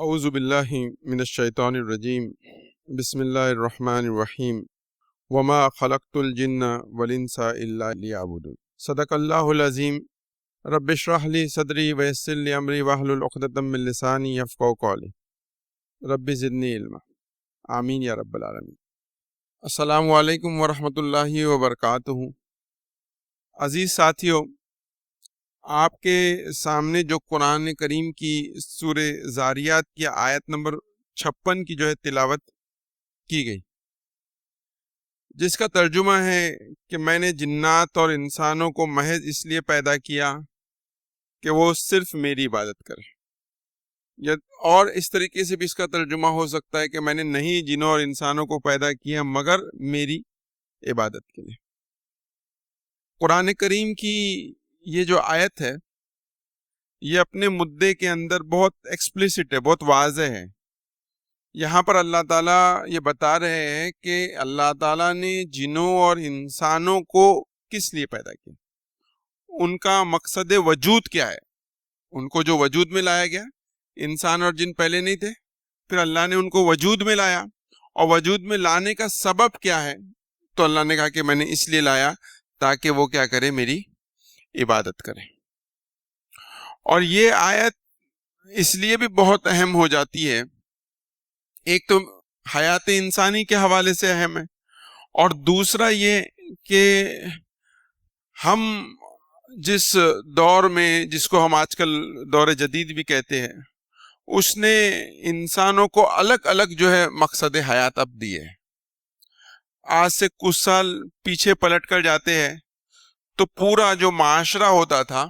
اعوذ باللہ من الشیطان الرجیم بسم اللہ الرحمن الرحیم وما خلقت الجن والانس الا لیعبدون صدق اللہ العظیم رب اشرح لی صدری ویسر لی امری واحلل عقدۃ من لسانی یفقہوا قولی رب زدنی علما آمین یا رب العالمین۔ السلام علیکم ورحمۃ اللہ وبرکاتہ۔ عزیز ساتھیو، آپ کے سامنے جو قرآن کریم کی سورہ ذاریات کی آیت نمبر 56 کی تلاوت کی گئی، جس کا ترجمہ ہے کہ میں نے جنات اور انسانوں کو محض اس لیے پیدا کیا کہ وہ صرف میری عبادت کریں، یا اور اس طریقے سے بھی اس کا ترجمہ ہو سکتا ہے کہ میں نے نہیں جنوں اور انسانوں کو پیدا کیا مگر میری عبادت کے لیے۔ قرآن کریم کی یہ جو آیت ہے یہ اپنے مدعے کے اندر بہت ایکسپلیسٹ ہے، بہت واضح ہے۔ یہاں پر اللہ تعالیٰ یہ بتا رہے ہیں کہ اللہ تعالیٰ نے جنوں اور انسانوں کو کس لیے پیدا کیا، ان کا مقصد وجود کیا ہے، ان کو جو وجود میں لایا گیا۔ انسان اور جن پہلے نہیں تھے، پھر اللہ نے ان کو وجود میں لایا، اور وجود میں لانے کا سبب کیا ہے؟ تو اللہ نے کہا کہ میں نے اس لیے لایا تاکہ وہ کیا کرے، میری عبادت کرے۔ اور یہ آیت اس لیے بھی بہت اہم ہو جاتی ہے، ایک تو حیات انسانی کے حوالے سے اہم ہے، اور دوسرا یہ کہ ہم جس دور میں، جس کو ہم آج کل دور جدید بھی کہتے ہیں، اس نے انسانوں کو الگ الگ مقصد حیات اب دیے۔ آج سے کچھ سال پیچھے پلٹ کر جاتے ہیں تو پورا جو معاشرہ ہوتا تھا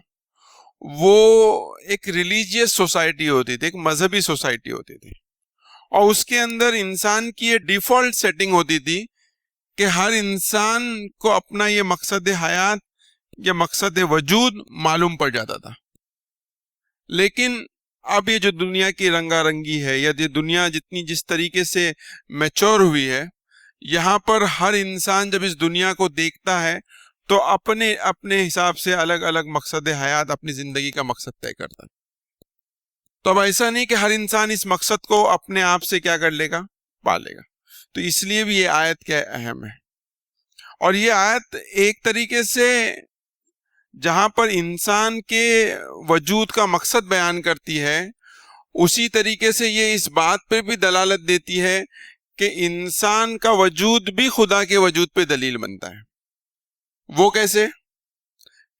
وہ ایک ریلیجیس سوسائٹی ہوتی تھی، ایک مذہبی سوسائٹی ہوتی تھی، اور اس کے اندر انسان کی یہ ڈیفالٹ سیٹنگ ہوتی تھی کہ ہر انسان کو اپنا یہ مقصد حیات یا مقصد وجود معلوم پڑ جاتا تھا۔ لیکن اب یہ جو دنیا کی رنگا رنگی ہے، یا یہ دنیا جتنی جس طریقے سے میچور ہوئی ہے، یہاں پر ہر انسان جب اس دنیا کو دیکھتا ہے تو اپنے اپنے حساب سے الگ الگ مقصد حیات، اپنی زندگی کا مقصد طے کرتا ہے۔ تو اب ایسا نہیں کہ ہر انسان اس مقصد کو اپنے آپ سے کیا کر لے گا، پالے گا۔ تو اس لیے بھی یہ آیت کیا اہم ہے۔ اور یہ آیت ایک طریقے سے جہاں پر انسان کے وجود کا مقصد بیان کرتی ہے، اسی طریقے سے یہ اس بات پہ بھی دلالت دیتی ہے کہ انسان کا وجود بھی خدا کے وجود پہ دلیل بنتا ہے۔ وہ کیسے؟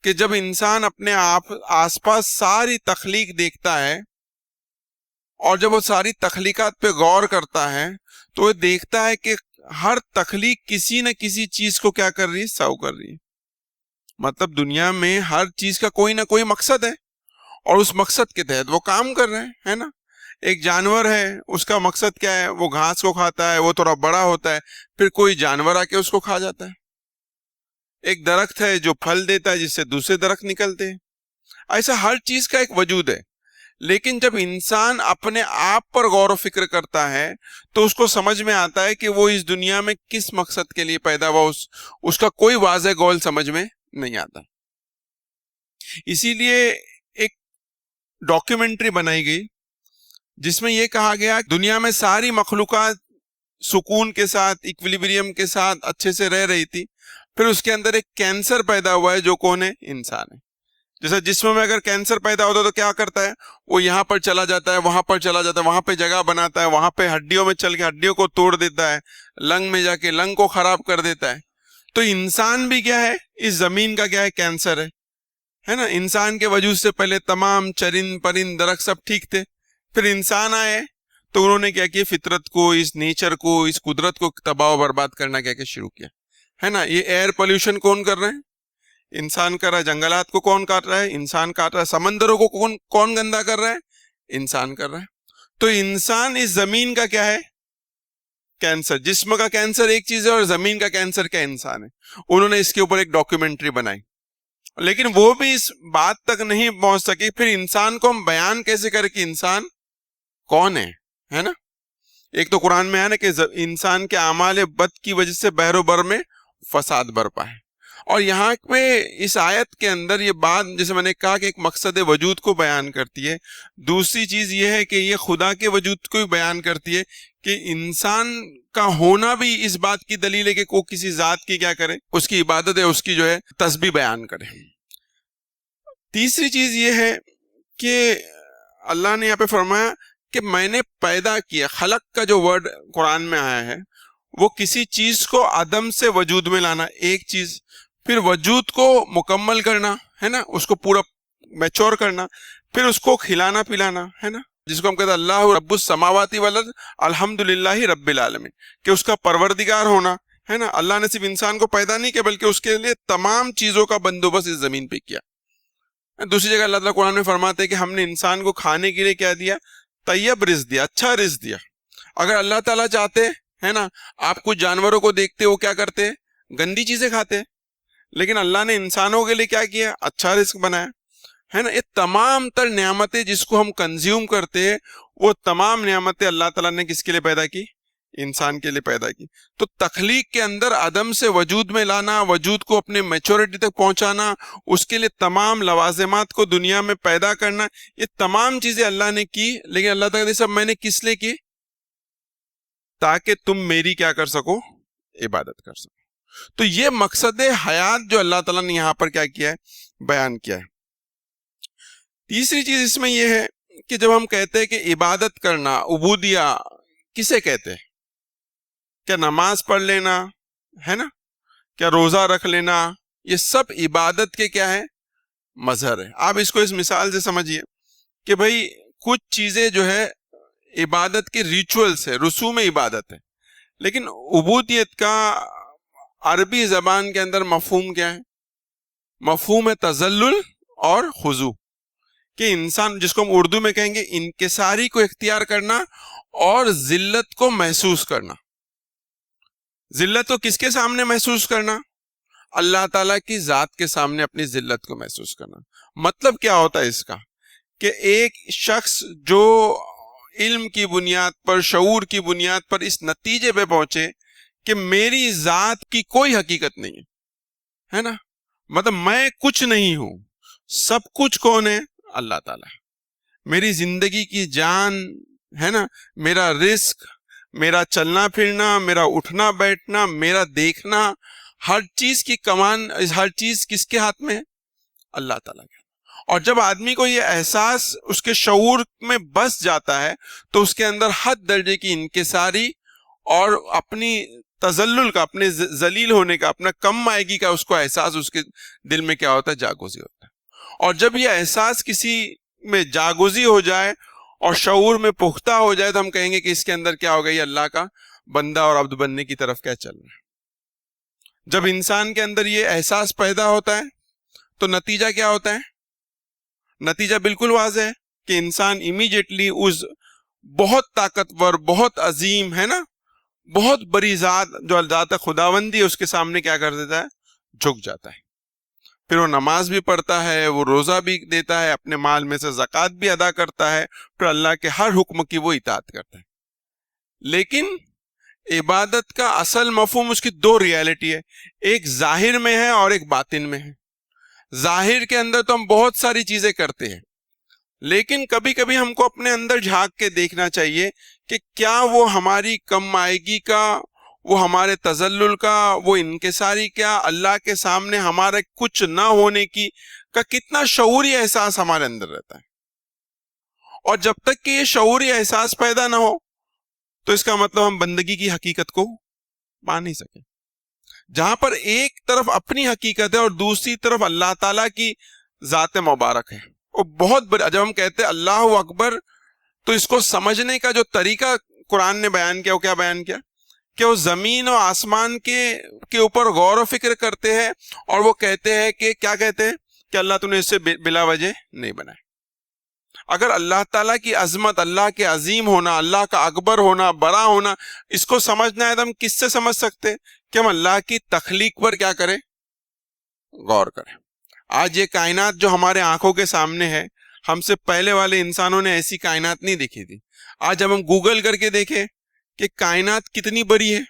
کہ جب انسان اپنے آپ آس پاس ساری تخلیق دیکھتا ہے، اور جب وہ ساری تخلیقات پہ غور کرتا ہے تو وہ دیکھتا ہے کہ ہر تخلیق کسی نہ کسی چیز کو کیا کر رہی ہے، سرو کر رہی ہے۔ مطلب دنیا میں ہر چیز کا کوئی نہ کوئی مقصد ہے، اور اس مقصد کے تحت وہ کام کر رہے ہیں، ہے نا؟ ایک جانور ہے، اس کا مقصد کیا ہے؟ وہ گھاس کو کھاتا ہے، وہ تھوڑا بڑا ہوتا ہے، پھر کوئی جانور آ کے اس کو کھا جاتا ہے۔ ایک درخت ہے جو پھل دیتا ہے، جس سے دوسرے درخت نکلتے ہیں۔ ایسا ہر چیز کا ایک وجود ہے۔ لیکن جب انسان اپنے آپ پر غور و فکر کرتا ہے تو اس کو سمجھ میں آتا ہے کہ وہ اس دنیا میں کس مقصد کے لیے پیدا ہوا، اس کا کوئی واضح گول سمجھ میں نہیں آتا۔ اسی لیے ایک ڈاکیومنٹری بنائی گئی جس میں یہ کہا گیا دنیا میں ساری مخلوقات سکون کے ساتھ، ایکویلیبریم کے ساتھ اچھے سے رہ رہی تھی، پھر اس کے اندر ایک کینسر پیدا ہوا ہے، جو کون ہے؟ انسان ہے۔ جیسا جسم میں اگر کینسر پیدا ہوتا ہے تو کیا کرتا ہے؟ وہ یہاں پر چلا جاتا ہے، وہاں پر چلا جاتا ہے، وہاں پہ جگہ بناتا ہے، وہاں پہ ہڈیوں میں چل کے ہڈیوں کو توڑ دیتا ہے، لنگ میں جا کے لنگ کو خراب کر دیتا ہے۔ تو انسان بھی کیا ہے؟ اس زمین کا کیا ہے؟ کینسر ہے نا؟ انسان کے وجود سے پہلے تمام چرند پرند درخت سب ٹھیک تھے، پھر انسان آئے تو انہوں نے کیا کیا؟ فطرت کو، اس نیچر کو، اس قدرت کو تباہ و برباد کرنا کیا شروع کیا، ہے نا؟ یہ ایئر پولیوشن کون کر رہے ہیں؟ انسان کر رہا ہے۔ جنگلات کو کون کاٹ رہا ہے؟ انسان کاٹ رہا ہے۔ سمندروں کو کون گندا کر رہا ہے؟ انسان کر رہا ہے۔ تو انسان اس زمین کا کیا ہے؟ کینسر۔ جسم کا کینسر ایک چیز ہے، اور زمین کا کینسر کیا؟ انسان ہے۔ انہوں نے اس کے اوپر ایک ڈاکیومنٹری بنائی، لیکن وہ بھی اس بات تک نہیں پہنچ سکی پھر انسان کو ہم بیان کیسے کریں کہ انسان کون ہے نا؟ ایک تو قرآن میں ہے نا کہ انسان کے اعمال بد کی وجہ سے بحر و بر میں فساد برپا ہے، اور یہاں پہ اس آیت کے اندر یہ بات جیسے میں نے کہا کہ ایک مقصد وجود کو بیان کرتی ہے، دوسری چیز یہ ہے کہ یہ خدا کے وجود کو بیان کرتی ہے کہ انسان کا ہونا بھی اس بات کی دلیل ہے کہ وہ کسی ذات کی کیا کرے، اس کی عبادت ہے، اس کی جو ہے تسبیح بیان کرے۔ تیسری چیز یہ ہے کہ اللہ نے یہاں پہ فرمایا کہ میں نے پیدا کیا، خلق کا جو ورڈ قرآن میں آیا ہے وہ کسی چیز کو عدم سے وجود میں لانا، ایک چیز، پھر وجود کو مکمل کرنا ہے نا، اس کو پورا میچور کرنا، پھر اس کو کھلانا پلانا ہے نا، جس کو ہم کہتے ہیں اللہ رب السماوات والارض الحمدللہ رب العالمین، کہ اس کا پروردگار ہونا ہے نا۔ اللہ نے صرف انسان کو پیدا نہیں کیا بلکہ اس کے لیے تمام چیزوں کا بندوبست اس زمین پہ کیا۔ دوسری جگہ اللہ تعالیٰ قرآن میں فرماتے ہیں کہ ہم نے انسان کو کھانے کے لیے کیا دیا، طیب رزق دیا، اچھا رزق دیا۔ اگر اللہ تعالیٰ چاہتے ہے نا، آپ کچھ جانوروں کو دیکھتے وہ کیا کرتے، گندی چیزیں کھاتے، لیکن اللہ نے انسانوں کے لیے کیا کیا، اچھا رزق بنایا ہے نا۔ یہ تمام تر نعمتیں جس کو ہم کنزیوم کرتے ہیں وہ تمام نعمتیں اللہ تعالیٰ نے کس کے لیے پیدا کی، انسان کے لیے پیدا کی۔ تو تخلیق کے اندر عدم سے وجود میں لانا، وجود کو اپنے میچورٹی تک پہنچانا، اس کے لیے تمام لوازمات کو دنیا میں پیدا کرنا، یہ تمام چیزیں اللہ نے کی، لیکن اللہ تعالیٰ نے سب میں نے کس لیے کی، تاکہ تم میری کیا کر سکو، عبادت کر سکو۔ تو یہ مقصد حیات جو اللہ تعالیٰ نے یہاں پر کیا کیا ہے، بیان کیا ہے۔ تیسری چیز اس میں یہ ہے کہ جب ہم کہتے ہیں کہ عبادت کرنا، عبودیہ کسے کہتے ہیں؟ کیا نماز پڑھ لینا ہے نا، کیا روزہ رکھ لینا، یہ سب عبادت کے کیا ہے، مظہر ہے۔ آپ اس کو اس مثال سے سمجھیے کہ بھئی کچھ چیزیں جو ہے عبادت کے ریچولز ہے، رسوم عبادت ہے، لیکن عبودیت کا عربی زبان کے اندر مفہوم کیا ہے؟ مفہوم ہے تذلل اور خضوع، کہ انسان جس کو ہم اردو میں کہیں گے انکساری کو اختیار کرنا اور ذلت کو محسوس کرنا۔ ذلت کو کس کے سامنے محسوس کرنا؟ اللہ تعالیٰ کی ذات کے سامنے اپنی ذلت کو محسوس کرنا۔ مطلب کیا ہوتا ہے اس کا، کہ ایک شخص جو علم کی بنیاد پر، شعور کی بنیاد پر اس نتیجے پہ پہنچے کہ میری ذات کی کوئی حقیقت نہیں ہے نا، مطلب میں کچھ نہیں ہوں، سب کچھ کون ہے؟ اللہ تعالیٰ۔ میری زندگی کی جان ہے نا، میرا رزق، میرا چلنا پھرنا، میرا اٹھنا بیٹھنا، میرا دیکھنا، ہر چیز کی کمان، ہر چیز کس کے ہاتھ میں ہے؟ اللہ تعالیٰ کے۔ اور جب آدمی کو یہ احساس اس کے شعور میں بس جاتا ہے تو اس کے اندر حد درجے کی انکساری اور اپنی تذلل کا، اپنے ذلیل ہونے کا، اپنا کم مائگی کا اس کو احساس اس کے دل میں کیا ہوتا ہے، جاگوزی ہوتا ہے۔ اور جب یہ احساس کسی میں جاگوزی ہو جائے اور شعور میں پختہ ہو جائے تو ہم کہیں گے کہ اس کے اندر کیا ہو گئی، اللہ کا بندہ اور عبد بننے کی طرف کیا چل رہا ہے۔ جب انسان کے اندر یہ احساس پیدا ہوتا ہے تو نتیجہ کیا ہوتا ہے؟ نتیجہ بالکل واضح ہے کہ انسان امیجیٹلی اس بہت طاقتور، بہت عظیم ہے نا، بہت بڑی ذات جو ذات خداوندی ہے اس کے سامنے کیا کر دیتا ہے، جھک جاتا ہے۔ پھر وہ نماز بھی پڑھتا ہے، وہ روزہ بھی دیتا ہے، اپنے مال میں سے زکوٰۃ بھی ادا کرتا ہے، پھر اللہ کے ہر حکم کی وہ اطاعت کرتا ہے۔ لیکن عبادت کا اصل مفہوم، اس کی دو ریالٹی ہے، ایک ظاہر میں ہے اور ایک باطن میں ہے۔ ظاہر کے اندر تو ہم بہت ساری چیزیں کرتے ہیں، لیکن کبھی کبھی ہم کو اپنے اندر جھانک کے دیکھنا چاہیے کہ کیا وہ ہماری کم مائگی کا، وہ ہمارے تذلل کا، وہ انکساری کیا، اللہ کے سامنے ہمارے کچھ نہ ہونے کی کا کتنا شعوری احساس ہمارے اندر رہتا ہے۔ اور جب تک کہ یہ شعوری احساس پیدا نہ ہو تو اس کا مطلب ہم بندگی کی حقیقت کو پا نہیں سکے۔ جہاں پر ایک طرف اپنی حقیقت ہے اور دوسری طرف اللہ تعالیٰ کی ذات مبارک ہے، وہ بہت بڑا۔ جب ہم کہتے ہیں اللہ اکبر تو اس کو سمجھنے کا جو طریقہ قرآن نے بیان کیا، وہ کیا بیان کیا کہ وہ زمین و آسمان کے اوپر غور و فکر کرتے ہیں اور وہ کہتے ہیں کہ کیا کہتے ہیں کہ اللہ تو نے اس سے بلا وجہ نہیں بنایا۔ اگر اللہ تعالیٰ کی عظمت، اللہ کے عظیم ہونا، اللہ کا اکبر ہونا، بڑا ہونا، اس کو سمجھنا ہے تو ہم کس سے سمجھ سکتے کہ ہم اللہ کی تخلیق پر کیا کریں، غور کریں۔ آج یہ کائنات جو ہمارے آنکھوں کے سامنے ہے، ہم سے پہلے والے انسانوں نے ایسی کائنات نہیں دیکھی تھی۔ آج ہم گوگل کر کے دیکھیں کہ کائنات کتنی بڑی ہے،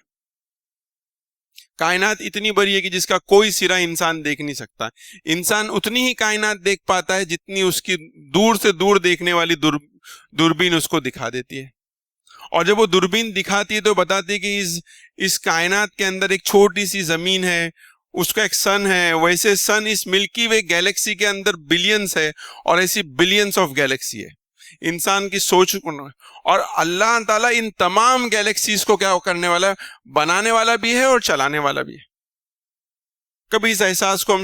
کائنات اتنی بڑی ہے کہ جس کا کوئی سرا انسان دیکھ نہیں سکتا. انسان اتنی ہی کائنات دیکھ پاتا ہے جتنی اس کی دور سے دور دیکھنے والی دوربین اس کو دکھا دیتی ہے. اور جب وہ دوربین دکھاتی ہے تو بتاتی ہے کہ اس کائنات کے اندر ایک چھوٹی سی زمین ہے, اس کا ایک سن ہے, ویسے سن اس ملکی وے گیلیکسی کے اندر بلینز ہے, اور ایسی بلینز آف گیلیکسی ہے. انسان کی سوچ, اور اللہ تعالیٰ ان تمام گیلیکسیز کو کیا کرنے والا ہے, بنانے والا بھی ہے اور چلانے والا بھی ہے. کبھی اس احساس کو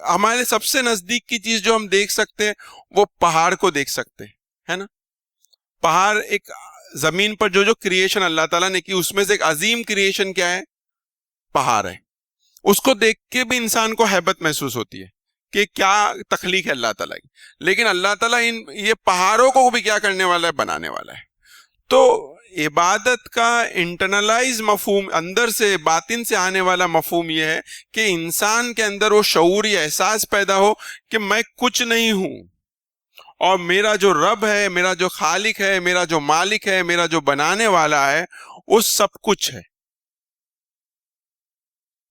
ہمارے سب سے نزدیک کی چیز جو ہم دیکھ سکتے ہیں وہ پہاڑ کو دیکھ سکتے ہیں, ہے نا. پہاڑ ایک زمین پر جو کریشن اللہ تعالیٰ نے کی, اس میں سے ایک عظیم کریشن کیا ہے, پہاڑ ہے. اس کو دیکھ کے بھی انسان کو ہیبت محسوس ہوتی ہے کہ کیا تخلیق ہے اللہ تعالیٰ کی. لیکن اللہ تعالیٰ یہ پہاڑوں کو بھی کیا کرنے والا ہے, بنانے والا ہے. تو عبادت کا انٹرنلائز مفہوم, اندر سے باطن سے آنے والا مفہوم یہ ہے کہ انسان کے اندر وہ شعوری احساس پیدا ہو کہ میں کچھ نہیں ہوں, اور میرا جو رب ہے, میرا جو خالق ہے, میرا جو مالک ہے, میرا جو بنانے والا ہے, وہ سب کچھ ہے.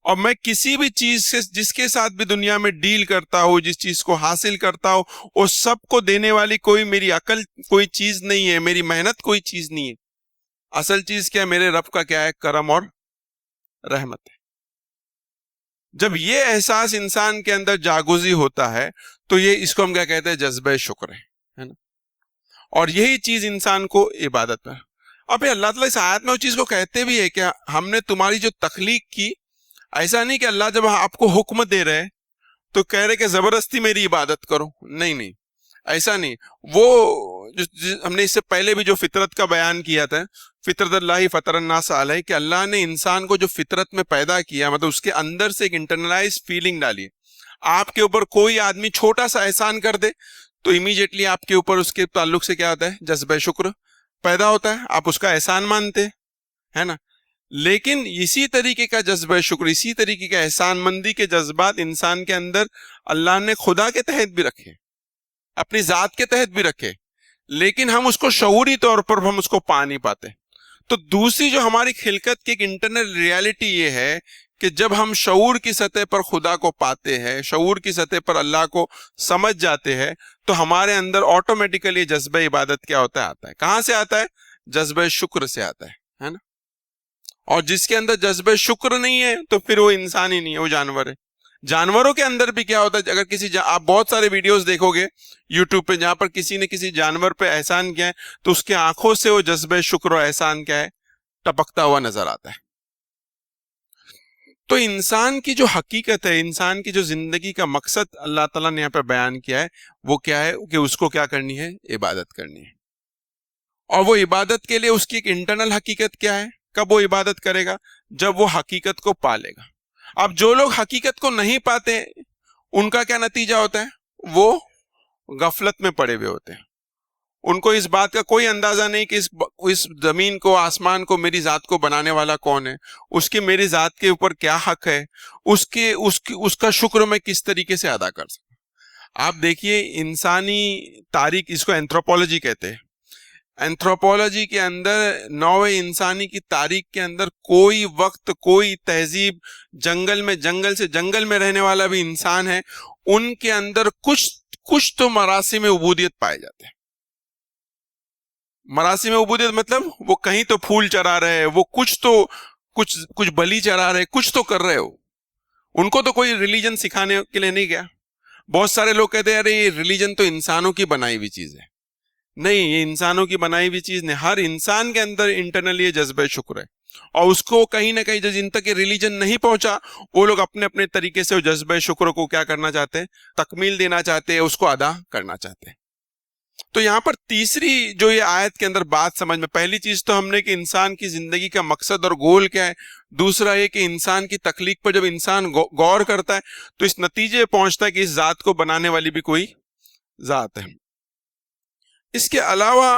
اور میں کسی بھی چیز سے, جس کے ساتھ بھی دنیا میں ڈیل کرتا ہوں, جس چیز کو حاصل کرتا ہوں, وہ سب کو دینے والی کوئی میری عقل کوئی چیز نہیں ہے, میری محنت کوئی چیز نہیں ہے. اصل چیز کیا ہے, میرے رب کا کیا ہے, کرم اور رحمت ہے. جب یہ احساس انسان کے اندر جاگوزی ہوتا ہے تو یہ, اس کو ہم کیا کہتے ہیں, جذبہ شکر ہے نا. اور یہی چیز انسان کو عبادت میں. اب اللہ تعالیٰ اس آیت میں اس چیز کو کہتے بھی ہے کہ ہم نے تمہاری جو تخلیق کی, ایسا نہیں کہ اللہ جب آپ کو حکم دے رہے تو کہہ رہے کہ زبردستی میری عبادت کرو, نہیں, ایسا نہیں. وہ ہم نے اس سے پہلے بھی جو فطرت کا بیان کیا تھا, فطرت اللہ فطر الناس علیہ, کہ اللہ نے انسان کو جو فطرت میں پیدا کیا, مطلب اس کے اندر سے ایک انٹرنلائز فیلنگ ڈالی. آپ کے اوپر کوئی آدمی چھوٹا سا احسان کر دے تو امیجیٹلی آپ کے اوپر اس کے تعلق سے کیا ہوتا ہے, جذبہ شکر پیدا ہوتا ہے, آپ اس کا احسان مانتے ہے نا. لیکن اسی طریقے کا جذبہ شکر, اسی طریقے کا احسان مندی کے جذبات انسان کے اندر اللہ نے خدا کے تحت بھی رکھے, اپنی ذات کے تحت بھی رکھے, لیکن ہم اس کو شعوری طور پر ہم اس کو پا نہیں پاتے. تو دوسری جو ہماری خلقت کی ایک انٹرنل ریالٹی یہ ہے کہ جب ہم شعور کی سطح پر خدا کو پاتے ہیں, شعور کی سطح پر اللہ کو سمجھ جاتے ہیں, تو ہمارے اندر آٹومیٹیکلی جذبہ عبادت کیا ہوتا ہے, آتا ہے. کہاں سے آتا ہے, جذبہ شکر سے آتا ہے نا. اور جس کے اندر جذبہ شکر نہیں ہے تو پھر وہ انسان ہی نہیں ہے, وہ جانور ہے. جانوروں کے اندر بھی کیا ہوتا ہے, اگر کسی آپ بہت سارے ویڈیوز دیکھو گے یوٹیوب پہ جہاں پر کسی نے کسی جانور پہ احسان کیا ہے تو اس کے آنکھوں سے وہ جذبہ شکر و احسان کیا ہے, ٹپکتا ہوا نظر آتا ہے. تو انسان کی جو حقیقت ہے, انسان کی جو زندگی کا مقصد اللہ تعالیٰ نے یہاں پہ بیان کیا ہے, وہ کیا ہے کہ اس کو کیا کرنی ہے, عبادت کرنی ہے. اور وہ عبادت کے لیے اس کی ایک انٹرنل حقیقت کیا ہے, کب وہ عبادت کرے گا, جب وہ حقیقت کو پالے گا. اب جو لوگ حقیقت کو نہیں پاتے ان کا کیا نتیجہ ہوتا ہے, وہ غفلت میں پڑے ہوئے ہوتے ہیں. ان کو اس بات کا کوئی اندازہ نہیں کہ اس زمین کو, آسمان کو, میری ذات کو بنانے والا کون ہے, اس کی میری ذات کے اوپر کیا حق ہے, اس کا شکر میں کس طریقے سے ادا کر سکوں. آپ دیکھیے انسانی تاریخ, اس کو اینتھروپولوجی کہتے ہیں. اینتھروپولوجی کے اندر نوع انسانی کی تاریخ کے اندر کوئی وقت, کوئی تہذیب, جنگل سے جنگل میں رہنے والا بھی انسان ہے, ان کے اندر کچھ تو مراسم عبودیت پائے جاتے ہیں. مراسم عبودیت مطلب وہ کہیں تو پھول چرا رہے, وہ کچھ بلی چرا رہے, کچھ تو کر رہے ہو. ان کو تو کوئی ریلیجن سکھانے کے لیے نہیں گیا. بہت سارے لوگ کہتے ہیں ارے یہ ریلیجن تو انسانوں کی بنائی ہوئی چیز ہے. نہیں, یہ انسانوں کی بنائی ہوئی چیز نہیں. ہر انسان کے اندر انٹرنلی یہ جذبہ شکر ہے, اور اس کو کہیں نہ کہیں جن تک یہ ریلیجن نہیں پہنچا وہ لوگ اپنے اپنے طریقے سے جذبہ شکر کو کیا کرنا چاہتے ہیں, تکمیل دینا چاہتے ہیں, اس کو ادا کرنا چاہتے ہیں. تو یہاں پر تیسری جو یہ آیت کے اندر بات سمجھ میں, پہلی چیز تو ہم نے کہ انسان کی زندگی کا مقصد اور گول کیا ہے. دوسرا یہ کہ انسان کی تخلیق پر جب انسان غور کرتا ہے تو اس نتیجے پہنچتا ہے کہ اس ذات کو بنانے والی بھی کوئی ذات ہے. اس کے علاوہ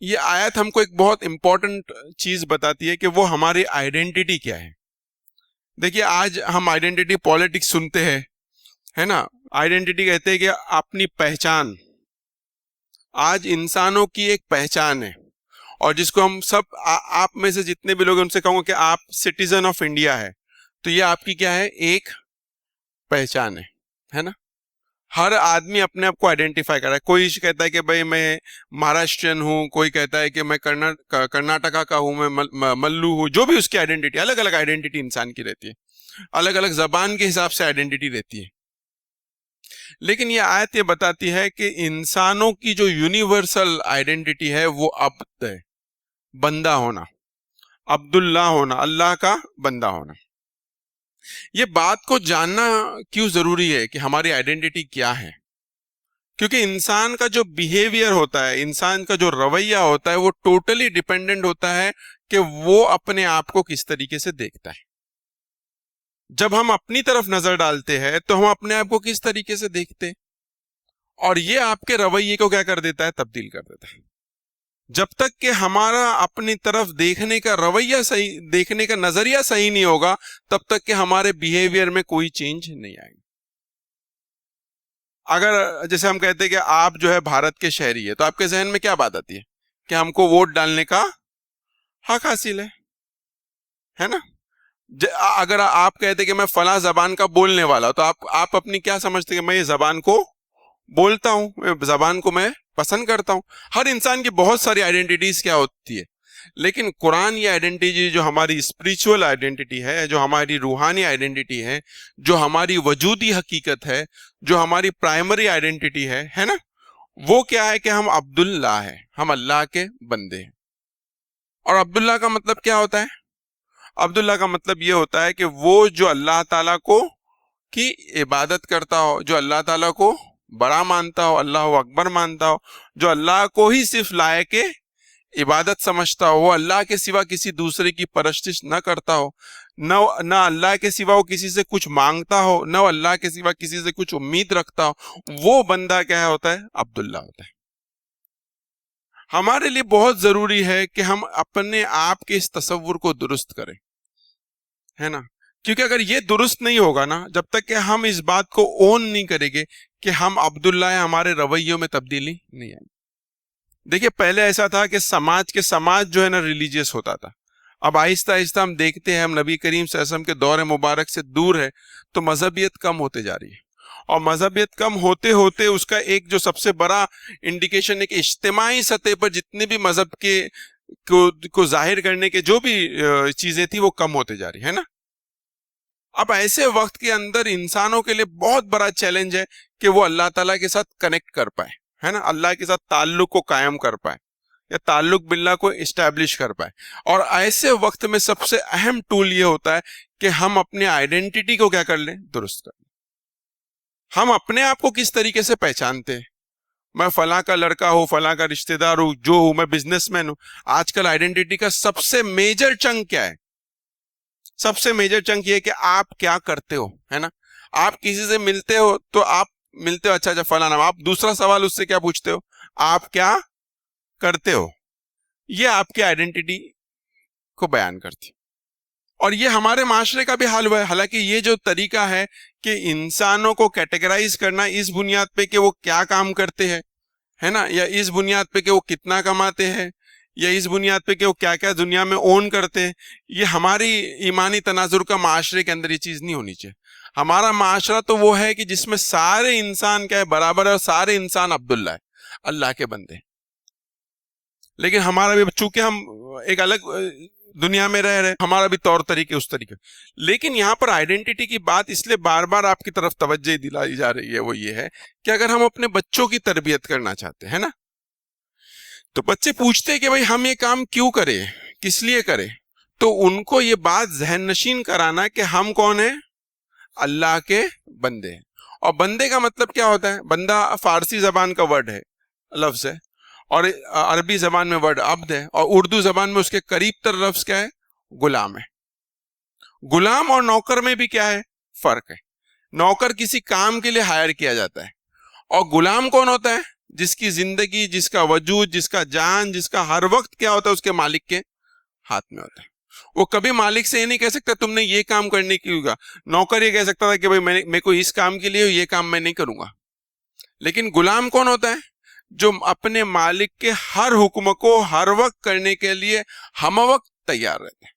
یہ آیت ہم کو ایک بہت امپورٹنٹ چیز بتاتی ہے کہ وہ ہماری آئیڈینٹی کیا ہے. دیکھیے آج ہم آئیڈینٹی پالیٹکس سنتے ہیں, ہے نا. آئیڈینٹی کہتے ہیں کہ اپنی پہچان. آج انسانوں کی ایک پہچان ہے, اور جس کو ہم سب, آپ میں سے جتنے بھی لوگ ان سے کہوں گا کہ آپ سٹیزن آف انڈیا ہے, تو یہ آپ کی کیا ہے؟ ایک پہچان ہے نا. ہر آدمی اپنے آپ کو آئیڈینٹیفائی کر رہا ہے. کوئی کہتا ہے کہ بھائی میں مہاراشٹرین ہوں, کوئی کہتا ہے کہ میں کرناٹکا کا ہوں, میں ملو ہوں. جو بھی اس کی آئیڈینٹی, الگ الگ آئیڈینٹی انسان کی رہتی ہے, الگ الگ زبان کے حساب سے آئیڈینٹی رہتی ہے. لیکن یہ آیت یہ بتاتی ہے کہ انسانوں کی جو یونیورسل آئیڈینٹی ہے وہ عبد ہے, بندہ ہونا, عبداللہ ہونا, اللہ کا بندہ ہونا. یہ بات کو جاننا کیوں ضروری ہے کہ ہماری آئیڈینٹی کیا ہے؟ کیونکہ انسان کا جو بیہیویئر ہوتا ہے, انسان کا جو رویہ ہوتا ہے, وہ ٹوٹلی ڈیپینڈنٹ ہوتا ہے کہ وہ اپنے آپ کو کس طریقے سے دیکھتا ہے. جب ہم اپنی طرف نظر ڈالتے ہیں تو ہم اپنے آپ کو کس طریقے سے دیکھتے ہیں, اور یہ آپ کے رویے کو کیا کر دیتا ہے؟ تبدیل کر دیتا ہے. جب تک کہ ہمارا اپنی طرف دیکھنے کا رویہ صحیح, دیکھنے کا نظریہ صحیح نہیں ہوگا, تب تک کہ ہمارے بیہیویئر میں کوئی چینج نہیں آئے گا. اگر جیسے ہم کہتے ہیں کہ آپ جو ہے بھارت کے شہری ہے, تو آپ کے ذہن میں کیا بات آتی ہے؟ کہ ہم کو ووٹ ڈالنے کا حق حاصل ہے نا. اگر آپ کہتے کہ میں فلاں زبان کا بولنے والا ہوں, تو آپ اپنی کیا سمجھتے کہ میں یہ زبان کو بولتا ہوں, زبان کو میں پسند کرتا ہوں. ہر انسان کی بہت ساری آئیڈینٹیز کیا ہوتی ہے, لیکن قرآن یہ آئیڈینٹی جو ہماری اسپریچول آئیڈینٹی ہے, جو ہماری روحانی آئیڈینٹی ہے, جو ہماری وجودی حقیقت ہے, جو ہماری پرائمری آئیڈینٹی ہے نا, وہ کیا ہے کہ ہم عبداللہ ہیں, ہم اللہ کے بندے ہیں. اور عبداللہ کا مطلب کیا ہوتا ہے؟ عبداللہ کا مطلب یہ ہوتا ہے کہ وہ جو اللہ تعالیٰ کو کی عبادت کرتا ہو, جو اللہ تعالیٰ کو بڑا مانتا ہو, اللہ اکبر مانتا ہو, جو اللہ کو ہی صرف لائق عبادت سمجھتا ہو, وہ اللہ کے سوا کسی دوسرے کی پرستش نہ کرتا ہو, نہ اللہ کے سوا وہ کسی سے کچھ مانگتا ہو, نہ اللہ کے سوا کسی سے کچھ امید رکھتا ہو, وہ بندہ کیا ہوتا ہے؟ عبداللہ ہوتا ہے. ہمارے لیے بہت ضروری ہے کہ ہم اپنے آپ کے اس تصور کو درست کریں, ہے نا. کیونکہ اگر یہ درست نہیں ہوگا نا, جب تک کہ ہم اس بات کو اون نہیں کریں گے کہ ہم عبداللہ ہیں, ہمارے رویوں میں تبدیلی نہیں آئے. دیکھیے پہلے ایسا تھا کہ سماج جو ہے نا ریلیجیس ہوتا تھا. اب آہستہ آہستہ ہم دیکھتے ہیں, ہم نبی کریم صلی اللہ علیہ وسلم کے دور مبارک سے دور ہے, تو مذہبیت کم ہوتے جا رہی ہے. اور مذہبیت کم ہوتے ہوتے اس کا ایک جو سب سے بڑا انڈیکیشن ہے کہ اجتماعی سطح پر جتنے بھی مذہب کے کو ظاہر کرنے کے جو بھی چیزیں تھی وہ کم ہوتے جا رہی ہے نا. اب ایسے وقت کے اندر انسانوں کے لیے بہت بڑا چیلنج ہے کہ وہ اللہ تعالیٰ کے ساتھ کنیکٹ کر پائے, ہے نا, اللہ کے ساتھ تعلق کو قائم کر پائے, یا تعلق باللہ کو اسٹیبلش کر پائے. اور ایسے وقت میں سب سے اہم ٹول یہ ہوتا ہے کہ ہم اپنے آئیڈینٹی کو کیا کر لیں؟ درست کر لیں. ہم اپنے آپ کو کس طریقے سے پہچانتے ہیں؟ میں فلاں کا لڑکا ہوں, فلاں کا رشتہ دار ہوں, جو ہوں, میں بزنس مین ہوں. آج کل آئیڈینٹی کا سب سے میجر چنک کیا ہے؟ سب سے میجر چنک یہ کہ آپ کیا کرتے ہو, ہے نا. آپ کسی سے ملتے ہو تو آپ ملتے ہو, اچھا فلاں نام, آپ دوسرا سوال اس سے کیا پوچھتے ہو؟ آپ کیا کرتے ہو. یہ آپ کی آئیڈینٹی کو بیان کرتی. اور یہ ہمارے معاشرے کا بھی حال ہوا ہے. حالانکہ یہ جو طریقہ ہے کہ انسانوں کو کیٹیگرائز کرنا اس بنیاد پہ کہ وہ کیا کام کرتے ہیں, ہے نا, یا اس بنیاد پہ کہ وہ کتنا کماتے ہیں, یا اس بنیاد پہ کہ وہ کیا کیا دنیا میں اون کرتے ہیں, یہ ہماری ایمانی تناظر کا معاشرے کے اندر یہ چیز نہیں ہونی چاہیے. ہمارا معاشرہ تو وہ ہے کہ جس میں سارے انسان کیا ہے؟ برابر ہے, اور سارے انسان عبداللہ ہے, اللہ کے بندے. لیکن ہمارا بھی, چونکہ ہم ایک الگ دنیا میں رہ رہے, ہمارا بھی طور طریقے اس طریقے. لیکن یہاں پر آئیڈینٹی کی بات اس لیے بار بار آپ کی طرف توجہ دلائی جا رہی ہے, وہ یہ ہے کہ اگر ہم اپنے بچوں کی تربیت کرنا چاہتے ہیں نا, تو بچے پوچھتے ہیں کہ بھائی ہم یہ کام کیوں کریں, کس لیے کریں. تو ان کو یہ بات ذہن نشین کرانا کہ ہم کون ہیں؟ اللہ کے بندے ہیں. اور بندے کا مطلب کیا ہوتا ہے؟ بندہ فارسی زبان کا ورڈ ہے, لفظ ہے, اور عربی زبان میں ورڈ عبد ہے, اور اردو زبان میں اس کے قریب تر لفظ کیا ہے؟ غلام ہے. غلام اور نوکر میں بھی کیا ہے؟ فرق ہے. نوکر کسی کام کے لیے ہائر کیا جاتا ہے, اور غلام کون ہوتا ہے؟ جس کی زندگی, جس کا وجود, جس کا جان, جس کا ہر وقت کیا ہوتا ہے؟ اس کے مالک کے ہاتھ میں ہوتا ہے. وہ کبھی مالک سے یہ نہیں کہہ سکتا تم نے یہ کام کرنے کی ہوگا. نوکر یہ کہہ سکتا تھا کہ بھائی میں کو اس کام کے لیے یہ کام میں نہیں کروں گا. لیکن غلام کون ہوتا ہے؟ جو اپنے مالک کے ہر حکم کو ہر وقت کرنے کے لیے ہم وقت تیار رہتے ہیں.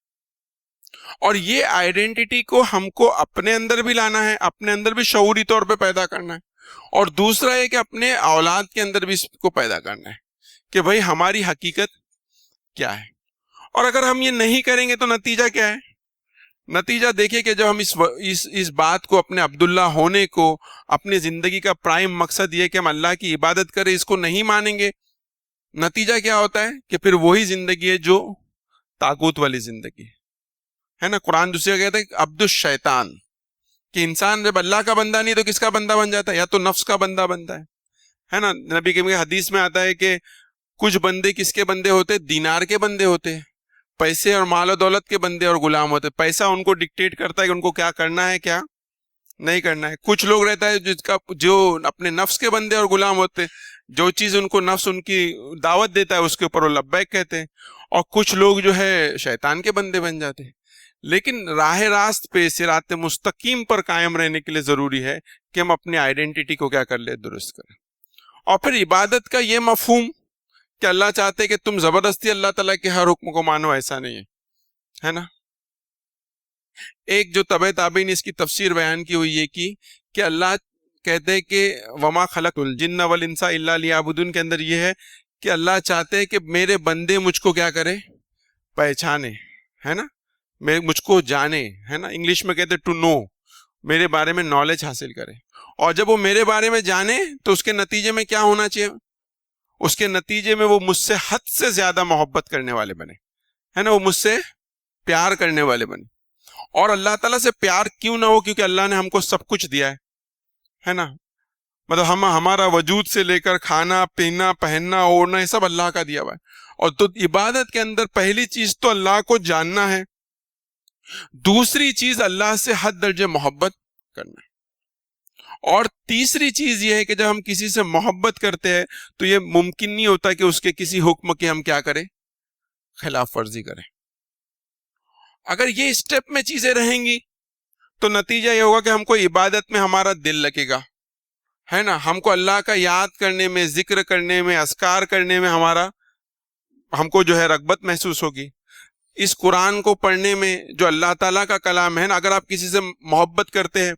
اور یہ آئیڈینٹی کو ہم کو اپنے اندر بھی لانا ہے، اپنے اندر بھی شعوری طور پہ پیدا کرنا ہے، اور دوسرا یہ کہ اپنے اولاد کے اندر بھی اس کو پیدا کرنا ہے کہ بھائی ہماری حقیقت کیا ہے۔ اور اگر ہم یہ نہیں کریں گے تو نتیجہ کیا ہے؟ نتیجہ دیکھیں کہ جب ہم اس بات کو، اپنے عبداللہ ہونے کو، اپنی زندگی کا پرائم مقصد یہ کہ ہم اللہ کی عبادت کریں، اس کو نہیں مانیں گے، نتیجہ کیا ہوتا ہے کہ پھر وہی زندگی ہے جو طاغوت والی زندگی ہے نا۔ قرآن دوسرے کہتا ہے عبد الشیطان، کہ انسان جب اللہ کا بندہ نہیں تو کس کا بندہ بن جاتا ہے؟ یا تو نفس کا بندہ بنتا ہے نا۔ نبی کے حدیث میں آتا ہے کہ کچھ بندے کس کے بندے ہوتے؟ دینار کے بندے ہوتے، پیسے اور مال و دولت کے بندے اور غلام ہوتے۔ پیسہ ان کو ڈکٹیٹ کرتا ہے کہ ان کو کیا کرنا ہے، کیا نہیں کرنا ہے۔ کچھ لوگ رہتا ہے جو اپنے نفس کے بندے اور غلام ہوتے، جو چیز ان کو نفس ان کی دعوت دیتا ہے اس کے اوپر وہ لبیک کہتے ہیں، اور کچھ لوگ جو ہے شیطان کے بندے بن جاتے ہیں۔ لیکن راہ راست پہ، صراط مستقیم پر قائم رہنے کے لیے ضروری ہے کہ ہم اپنی آئیڈینٹی کو کیا کر لیں؟ درست کریں۔ اور پھر عبادت کا یہ مفہوم کہ اللہ چاہتے کہ تم زبردستی اللہ تعالیٰ کے ہر حکم کو مانو، ایسا نہیں ہے نا۔ ایک جو تبع تابعین نے اس کی تفسیر بیان کی ہوئی یہ کی کہ اللہ کہتے کہ وما خلقت الجن والانس الا لیعبدون کے اندر یہ ہے کہ اللہ چاہتے کہ میرے بندے مجھ کو کیا کرے؟ پہچانے، ہے نا، مجھ کو جانے، ہے نا۔ انگلش میں کہتے ٹو نو، میرے بارے میں نالج حاصل کرے۔ اور جب وہ میرے بارے میں جانے تو اس کے نتیجے میں کیا ہونا چاہیے؟ اس کے نتیجے میں وہ مجھ سے حد سے زیادہ محبت کرنے والے بنے، ہے نا، وہ مجھ سے پیار کرنے والے بنے۔ اور اللہ تعالیٰ سے پیار کیوں نہ ہو؟ کیونکہ اللہ نے ہم کو سب کچھ دیا ہے نا، مطلب ہمارا وجود سے لے کر کھانا پینا پہننا اوڑھنا یہ سب اللہ کا دیا ہوا ہے۔ اور تو عبادت کے اندر پہلی چیز تو اللہ کو جاننا ہے، دوسری چیز اللہ سے حد درجے محبت کرنا ہے، اور تیسری چیز یہ ہے کہ جب ہم کسی سے محبت کرتے ہیں تو یہ ممکن نہیں ہوتا کہ اس کے کسی حکم کی ہم کیا کریں؟ خلاف ورزی کریں۔ اگر یہ اسٹیپ میں چیزیں رہیں گی تو نتیجہ یہ ہوگا کہ ہم کو عبادت میں ہمارا دل لگے گا، ہے نا، ہم کو اللہ کا یاد کرنے میں، ذکر کرنے میں، اذکار کرنے میں ہم کو جو ہے رغبت محسوس ہوگی۔ اس قرآن کو پڑھنے میں جو اللہ تعالیٰ کا کلام ہے نا، اگر آپ کسی سے محبت کرتے ہیں،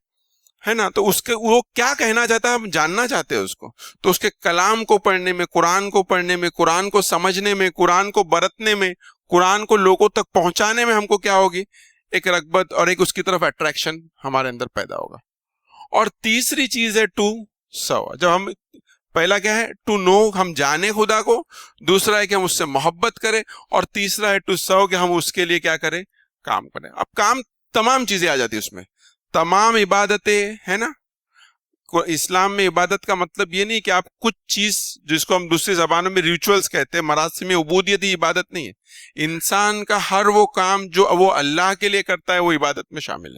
ہے نا، تو اس کے وہ کیا کہنا چاہتا ہے ہم جاننا چاہتے ہیں اس کو، تو اس کے کلام کو پڑھنے میں، قرآن کو پڑھنے میں، قرآن کو سمجھنے میں، قرآن کو برتنے میں، قرآن کو لوگوں تک پہنچانے میں ہم کو کیا ہوگی؟ ایک رغبت اور ایک اس کی طرف اٹریکشن ہمارے اندر پیدا ہوگا۔ اور تیسری چیز ہے ٹو سو، جب ہم پہلا کیا ہے؟ ٹو نو، ہم جانے خدا کو، دوسرا ہے کہ ہم اس سے محبت کریں، اور تیسرا ہے ٹو سو کہ ہم اس کے لیے کیا کریں؟ کام کریں۔ اب کام تمام چیزیں آ جاتی اس میں، تمام عبادتیں، ہے نا۔ اسلام میں عبادت کا مطلب یہ نہیں کہ آپ کچھ چیز جس کو ہم دوسری زبانوں میں ریچولز کہتے ہیں، مراسم عبودیت، ہی عبادت نہیں ہے۔ انسان کا ہر وہ کام جو وہ اللہ کے لیے کرتا ہے وہ عبادت میں شامل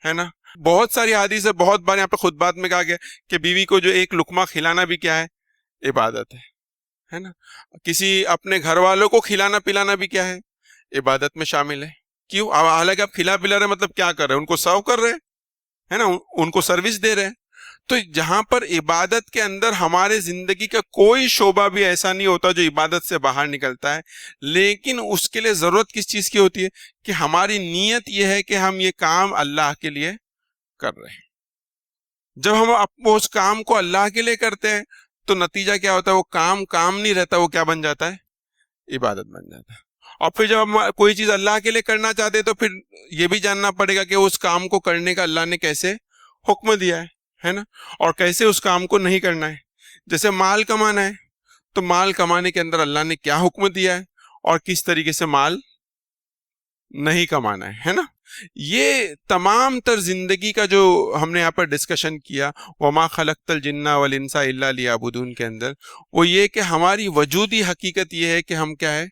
ہے نا۔ بہت ساری حدیث ہے، بہت بار یہاں پہ خطبات میں کہا گیا کہ بیوی کو جو ایک لقمہ کھلانا بھی کیا ہے؟ عبادت ہے نا۔ کسی اپنے گھر والوں کو کھلانا پلانا بھی کیا ہے؟ عبادت میں شامل ہے۔ کیوں؟ حالانکہ آپ کھلا پلا رہے مطلب کیا کر رہے ہیں؟ ان کو سرو کر رہے ہیں نا، ان کو سروس دے رہے ہیں۔ تو جہاں پر عبادت کے اندر ہمارے زندگی کا کوئی شعبہ بھی ایسا نہیں ہوتا جو عبادت سے باہر نکلتا ہے، لیکن اس کے لیے ضرورت کس چیز کی ہوتی ہے؟ کہ ہماری نیت یہ ہے کہ ہم یہ کام اللہ کے لیے کر رہے ہیں۔ جب ہم اس کام کو اللہ کے لیے کرتے ہیں تو نتیجہ کیا ہوتا ہے؟ وہ کام نہیں رہتا، وہ کیا بن جاتا ہے؟ عبادت بن جاتا ہے۔ اور پھر جب ہم کوئی چیز اللہ کے لیے کرنا چاہتے ہیں تو پھر یہ بھی جاننا پڑے گا کہ اس کام کو کرنے کا اللہ نے کیسے حکم دیا ہے نا، اور کیسے اس کام کو نہیں کرنا ہے۔ جیسے مال کمانا ہے تو مال کمانے کے اندر اللہ نے کیا حکم دیا ہے اور کس طریقے سے مال نہیں کمانا ہے نا۔ یہ تمام تر زندگی کا جو ہم نے یہاں پر ڈسکشن کیا وما خلقت الجن والانس الا لیعبدون کے اندر، وہ یہ کہ ہماری وجودی حقیقت یہ ہے کہ ہم کیا ہے،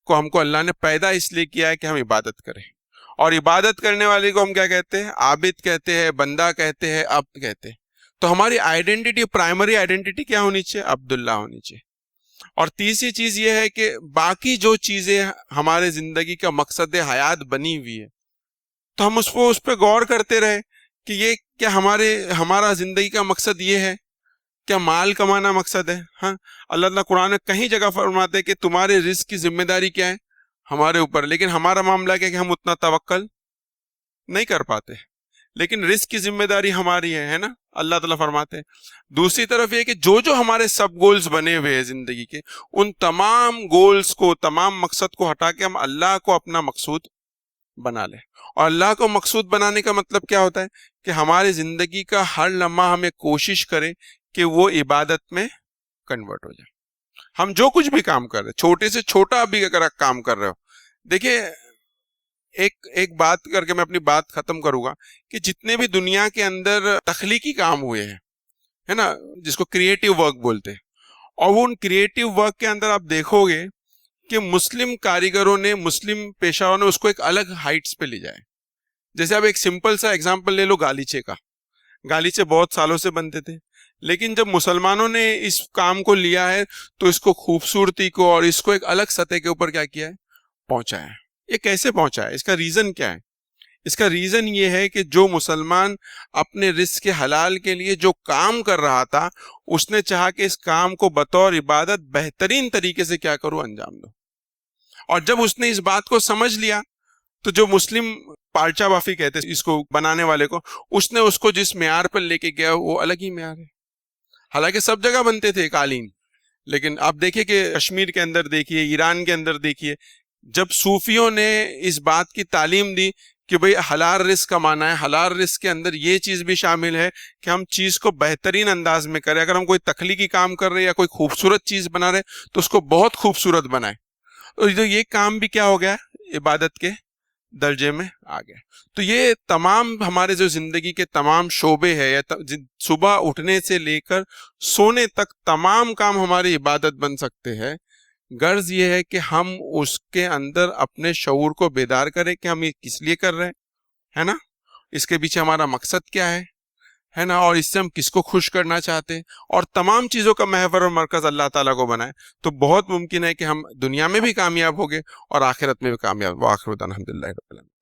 ہم کو اللہ نے پیدا اس لیے کیا ہے کہ ہم عبادت کریں، اور عبادت کرنے والے کو ہم کیا کہتے ہیں؟ عابد کہتے ہیں، بندہ کہتے ہیں، عبد کہتے ہیں۔ تو ہماری آئیڈینٹی، پرائمری آئیڈینٹی کیا ہونی چاہیے؟ عبداللہ ہونی چاہیے۔ اور تیسری چیز یہ ہے کہ باقی جو چیزیں ہمارے زندگی کا مقصد حیات بنی ہوئی ہے تو ہم اس پہ غور کرتے رہے کہ یہ کیا ہمارا زندگی کا مقصد یہ ہے؟ کیا مال کمانا مقصد ہے؟ ہاں، اللہ تعالیٰ قرآن میں کہیں جگہ فرماتے کہ تمہارے رزق کی ذمہ داری کیا ہے؟ ہمارے اوپر، لیکن ہمارا معاملہ کیا کہ ہم اتنا توکل نہیں کر پاتے، لیکن رزق کی ذمہ داری ہماری ہے نا، اللہ تعالیٰ فرماتے ہیں۔ دوسری طرف یہ کہ جو ہمارے سب گولز بنے ہوئے ہیں زندگی کے، ان تمام گولز کو، تمام مقصد کو ہٹا کے ہم اللہ کو اپنا مقصود بنا لیں۔ اور اللہ کو مقصود بنانے کا مطلب کیا ہوتا ہے کہ ہماری زندگی کا ہر لمحہ ہمیں کوشش کرے کہ وہ عبادت میں کنورٹ ہو جائے۔ ہم جو کچھ بھی کام کر رہے ہیں، چھوٹے سے چھوٹا بھی اگر کام کر رہے ہو، دیکھیے ایک بات کر کے میں اپنی بات ختم کروں گا کہ جتنے بھی دنیا کے اندر تخلیقی کام ہوئے ہیں، ہے نا، جس کو کریٹو ورک بولتے ہیں، اور وہ ان کریٹو ورک کے اندر آپ دیکھو گے کہ مسلم کاریگروں نے، مسلم پیشاوروں نے اس کو ایک الگ ہائٹس پہ لے جائے۔ جیسے آپ ایک سمپل سا ایگزامپل لے لو گالیچے کا۔ گالیچے بہت سالوں سے بنتے تھے، لیکن جب مسلمانوں نے اس کام کو لیا ہے تو اس کو خوبصورتی کو اور اس کو ایک الگ سطح کے اوپر کیا کیا ہے، پہنچایا ہے۔ یہ کیسے پہنچا ہے؟ اس کا ریزن کیا ہے؟ اس کا ریزن یہ ہے کہ جو مسلمان اپنے رزق کے حلال کے لیے جو کام کر رہا تھا، اس نے چاہا کہ اس کام کو بطور عبادت بہترین طریقے سے کیا کروں، انجام دو۔ اور جب اس نے اس بات کو سمجھ لیا تو جو مسلم پارچا بافی کہتے ہیں اس کو بنانے والے کو، اس نے اس کو جس معیار پر لے کے گیا وہ الگ ہی معیار ہے۔ حالانکہ سب جگہ بنتے تھے قالین، لیکن آپ دیکھیے کہ کشمیر کے اندر دیکھیے، ایران کے اندر دیکھیے، جب صوفیوں نے اس بات کی تعلیم دی کہ بھئی حلال رزق کمانا ہے، حلال رزق کے اندر یہ چیز بھی شامل ہے کہ ہم چیز کو بہترین انداز میں کریں۔ اگر ہم کوئی تخلیقی کام کر رہے ہیں یا کوئی خوبصورت چیز بنا رہے تو اس کو بہت خوبصورت بنائیں، اور یہ کام بھی کیا ہو گیا، عبادت کے درجے میں آ گیا۔ تو یہ تمام ہمارے جو زندگی کے تمام شعبے ہیں، یا صبح اٹھنے سے لے کر سونے تک تمام کام ہماری عبادت بن سکتے ہیں۔ غرض یہ ہے کہ ہم اس کے اندر اپنے شعور کو بیدار کریں کہ ہم یہ کس لیے کر رہے ہیں، ہے نا، اس کے پیچھے ہمارا مقصد کیا ہے نا، اور اس سے ہم کس کو خوش کرنا چاہتے ہیں، اور تمام چیزوں کا محور اور مرکز اللہ تعالیٰ کو بنائیں، تو بہت ممکن ہے کہ ہم دنیا میں بھی کامیاب ہوگے اور آخرت میں بھی کامیاب۔ وآخر دعوانا الحمدللہ رب العالمین۔